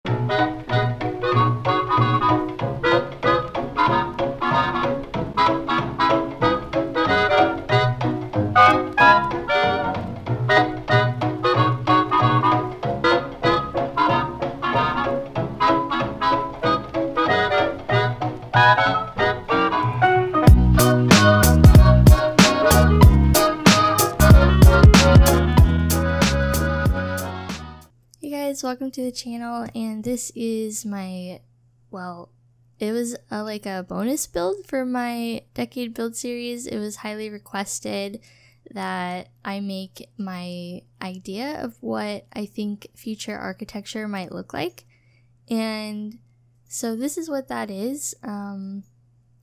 Hey guys, welcome to the channel, and this is my, well, it was like a bonus build for my decade build series. It was highly requested that I make my idea of what I think future architecture might look like, and so this is what that is. I'm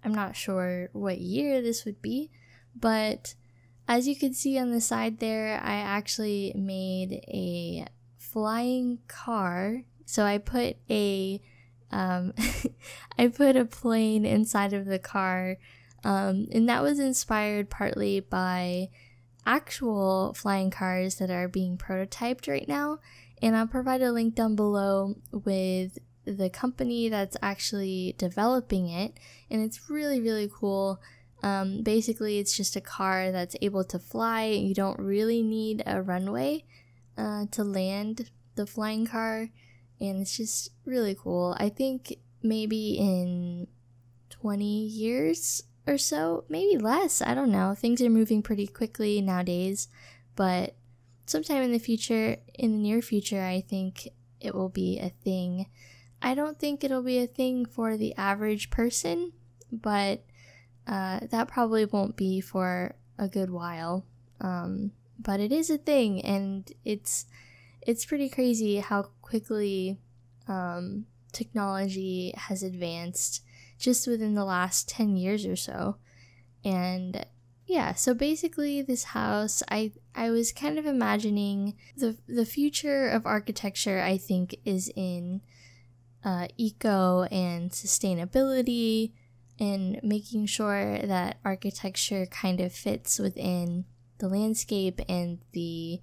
not sure what year this would be, but as you can see on the side there, I actually made a flying car. So I put a I put a plane inside of the car, and that was inspired partly by actual flying cars that are being prototyped right now, and I'll provide a link down below with the company that's actually developing it, and it's really cool. Basically it's just a car that's able to fly. You don't really need a runway to land the flying car, and it's just really cool. I think maybe in 20 years or so, maybe less, I don't know. Things are moving pretty quickly nowadays, but sometime in the future, in the near future, I think it will be a thing. I don't think it'll be a thing for the average person, but that probably won't be for a good while. But it is a thing, and it's pretty crazy how quickly technology has advanced just within the last 10 years or so. And yeah, so basically this house, I was kind of imagining the future of architecture, I think, is in eco and sustainability, and making sure that architecture kind of fits within the landscape and the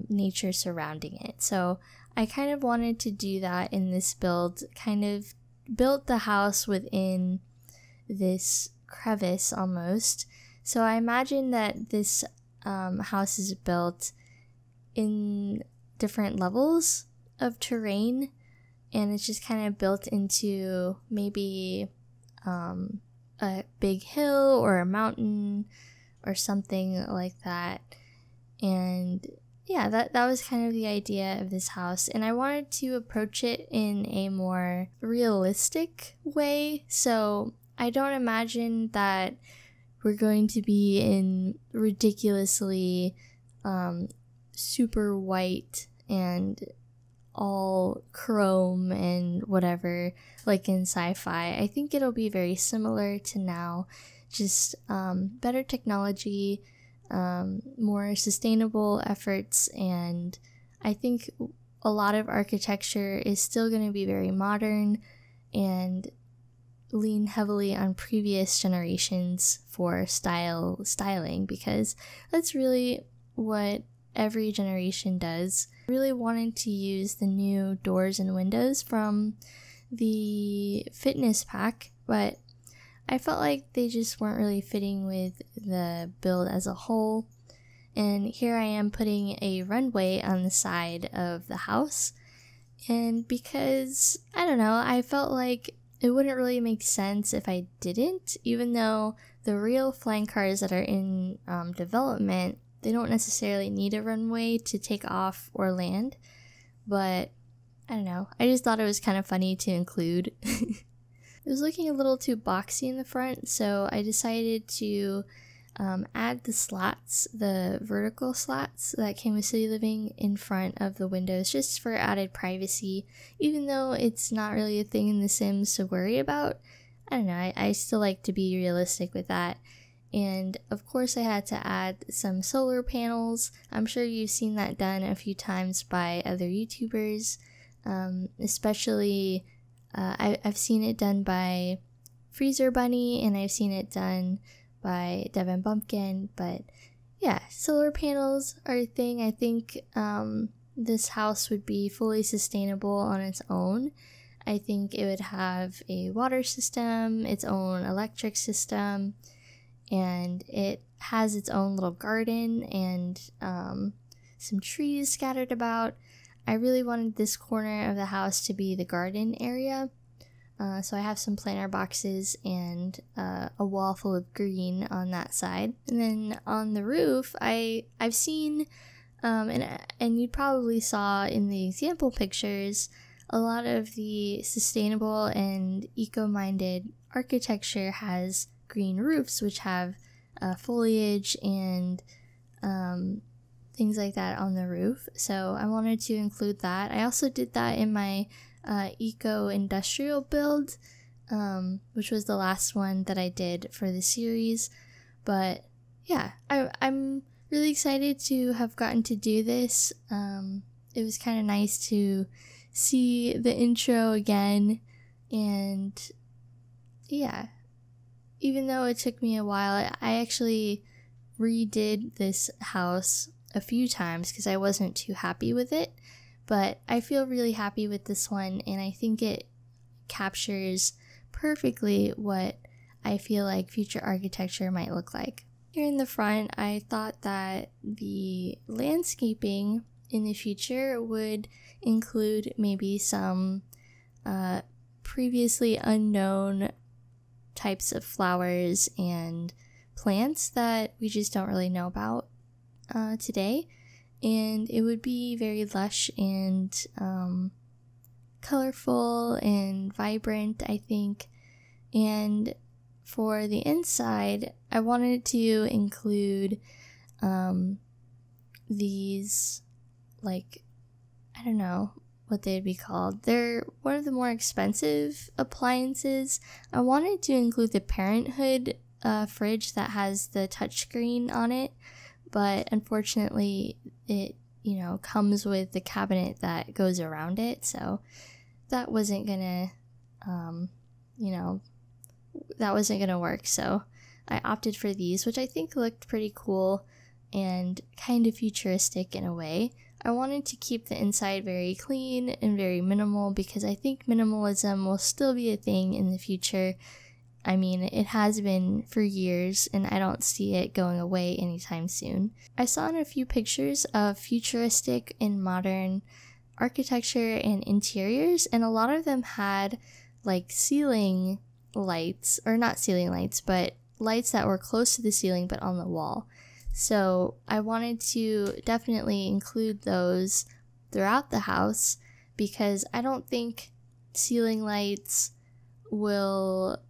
nature surrounding it. So I kind of wanted to do that in this build, kind of built the house within this crevice almost. So I imagine that this house is built in different levels of terrain, and it's just kind of built into maybe a big hill or a mountain or something like that. And yeah, that was kind of the idea of this house, and I wanted to approach it in a more realistic way. So I don't imagine that we're going to be in ridiculously super white and all chrome and whatever like in sci-fi. I think it'll be very similar to now, just better technology, more sustainable efforts, and I think a lot of architecture is still going to be very modern and lean heavily on previous generations for styling, because that's really what every generation does. I really wanted to use the new doors and windows from the fitness pack, but I felt like they just weren't really fitting with the build as a whole. And here I am putting a runway on the side of the house, and because, I don't know, I felt like it wouldn't really make sense if I didn't, even though the real flying cars that are in development, they don't necessarily need a runway to take off or land. But I don't know, I just thought it was kind of funny to include. It was looking a little too boxy in the front, so I decided to add the slats, the vertical slats that came with City Living in front of the windows, just for added privacy. Even though it's not really a thing in The Sims to worry about, I don't know, I still like to be realistic with that. And of course I had to add some solar panels. I'm sure you've seen that done a few times by other YouTubers, especially I've seen it done by Freezer Bunny, and I've seen it done by Devin Bumpkin. But yeah, solar panels are a thing. I think this house would be fully sustainable on its own. I think it would have a water system, its own electric system, and it has its own little garden and some trees scattered about. I really wanted this corner of the house to be the garden area. So I have some planter boxes and a wall full of green on that side. And then on the roof, I've seen, and you probably saw in the example pictures, a lot of the sustainable and eco-minded architecture has green roofs, which have foliage and things like that on the roof. So I wanted to include that. I also did that in my eco-industrial build, which was the last one that I did for the series. But yeah, I'm really excited to have gotten to do this. It was kind of nice to see the intro again, and yeah, even though it took me a while, I actually redid this house a few times because I wasn't too happy with it, but I feel really happy with this one, and I think it captures perfectly what I feel like future architecture might look like. Here in the front, I thought that the landscaping in the future would include maybe some previously unknown types of flowers and plants that we just don't really know about today, and it would be very lush and colorful and vibrant, I think. And for the inside, I wanted to include these, like, I don't know what they'd be called. They're one of the more expensive appliances. I wanted to include the Parenthood fridge that has the touchscreen on it, but unfortunately it, comes with the cabinet that goes around it, so that wasn't gonna, that wasn't gonna work. So I opted for these, which I think looked pretty cool and kind of futuristic in a way. I wanted to keep the inside very clean and very minimal because I think minimalism will still be a thing in the future. I mean, it has been for years, and I don't see it going away anytime soon. I saw in a few pictures of futuristic and modern architecture and interiors, and a lot of them had like ceiling lights, or not ceiling lights, but lights that were close to the ceiling but on the wall. So I wanted to definitely include those throughout the house because I don't think ceiling lights will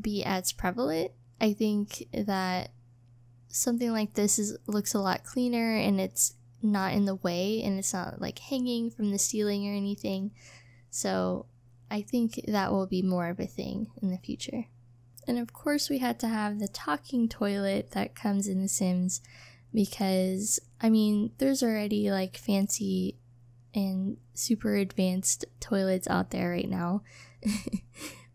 be as prevalent. I think that something like this looks a lot cleaner, and it's not in the way, and it's not like hanging from the ceiling or anything. So I think that will be more of a thing in the future. And of course we had to have the talking toilet that comes in The Sims because, I mean, there's already like fancy and super advanced toilets out there right now.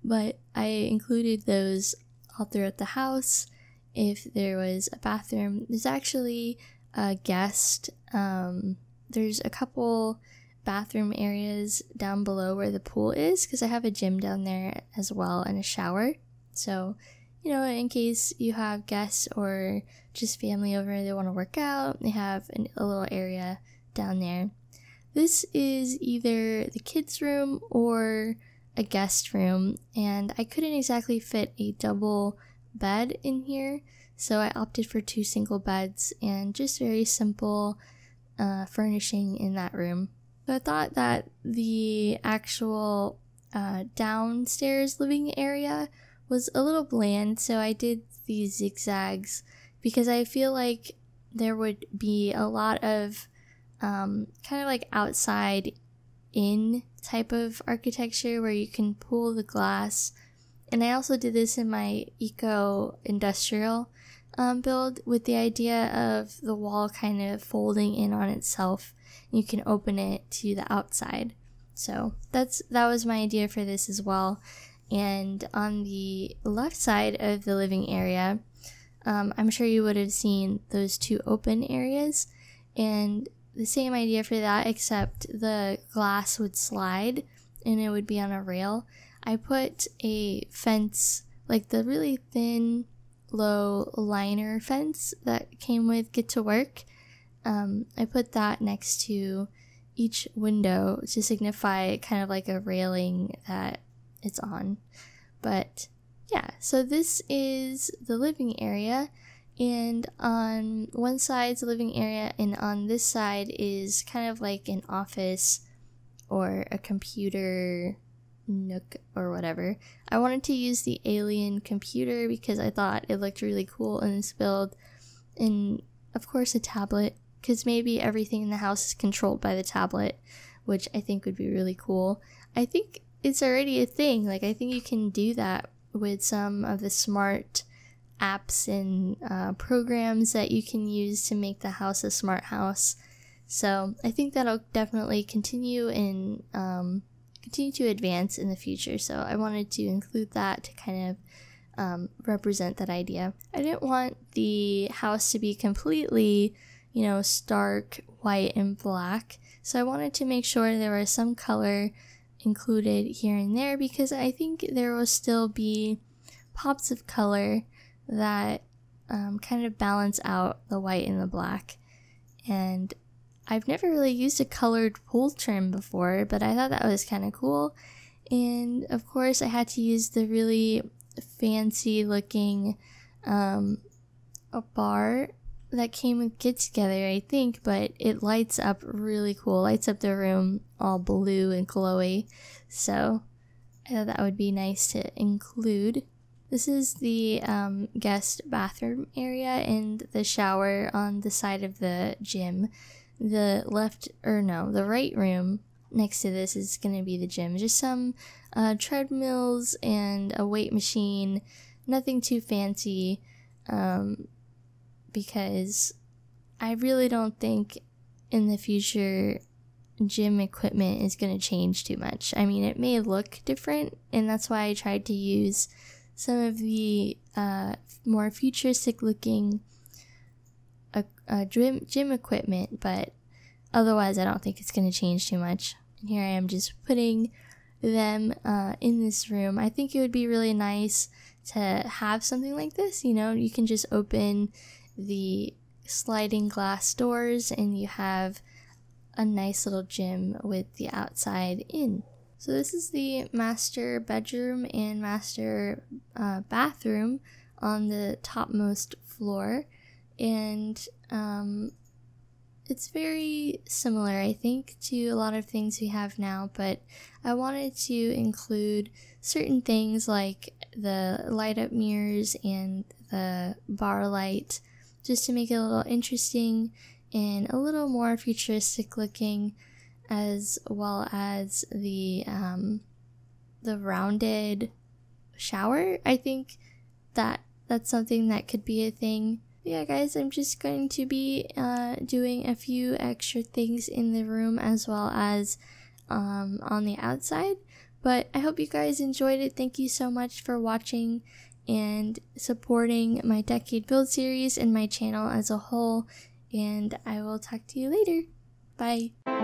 But I included those all throughout the house. If there was a bathroom, there's actually a guest. There's a couple bathroom areas down below where the pool is because I have a gym down there as well and a shower. So, in case you have guests or just family over, they want to work out, they have a little area down there. This is either the kids' room or a guest room, and I couldn't exactly fit a double bed in here, so I opted for 2 single beds and just very simple furnishing in that room. So I thought that the actual downstairs living area was a little bland, so I did these zigzags because I feel like there would be a lot of kind of like outside in type of architecture where you can pull the glass. And I also did this in my eco-industrial build with the idea of the wall kind of folding in on itself. You can open it to the outside. So that was my idea for this as well. And on the left side of the living area, I'm sure you would have seen those 2 open areas. And the same idea for that, except the glass would slide and it would be on a rail. I put a fence, like the really thin, low liner fence that came with Get to Work. I put that next to each window to signify kind of like a railing that it's on. But yeah, so this is the living area, and on one side is the living area, and on this side is kind of like an office or a computer nook or whatever. I wanted to use the alien computer because I thought it looked really cool in this build, and of course a tablet, because maybe everything in the house is controlled by the tablet, which I think would be really cool. I think it's already a thing. Like, I think you can do that with some of the smart apps and programs that you can use to make the house a smart house. So I think that'll definitely continue and continue to advance in the future. So I wanted to include that to kind of represent that idea. I didn't want the house to be completely, stark white and black. So I wanted to make sure there was some color included here and there, because I think there will still be pops of color that kind of balance out the white and the black. And I've never really used a colored pool trim before, but I thought that was kind of cool. And of course I had to use the really fancy looking a bar that came with Get Together, I think, but it lights up really cool. Lights up the room all blue and glowy. So I thought that would be nice to include. This is the guest bathroom area and the shower on the side of the gym. The right room next to this is going to be the gym. Just some treadmills and a weight machine. Nothing too fancy, because I really don't think in the future gym equipment is going to change too much. I mean, it may look different, and that's why I tried to use some of the more futuristic looking gym equipment, but otherwise I don't think it's going to change too much. And here I am just putting them in this room. I think it would be really nice to have something like this. You can just open the sliding glass doors and you have a nice little gym with the outside in. So this is the master bedroom and master bathroom on the topmost floor, and it's very similar, I think, to a lot of things we have now, but I wanted to include certain things like the light up mirrors and the bar light, just to make it a little interesting and a little more futuristic looking, as well as the rounded shower. I think that's something that could be a thing. Yeah, guys, I'm just going to be doing a few extra things in the room as well as on the outside. But I hope you guys enjoyed it. Thank you so much for watching and supporting my Decade Build series and my channel as a whole. And I will talk to you later. Bye.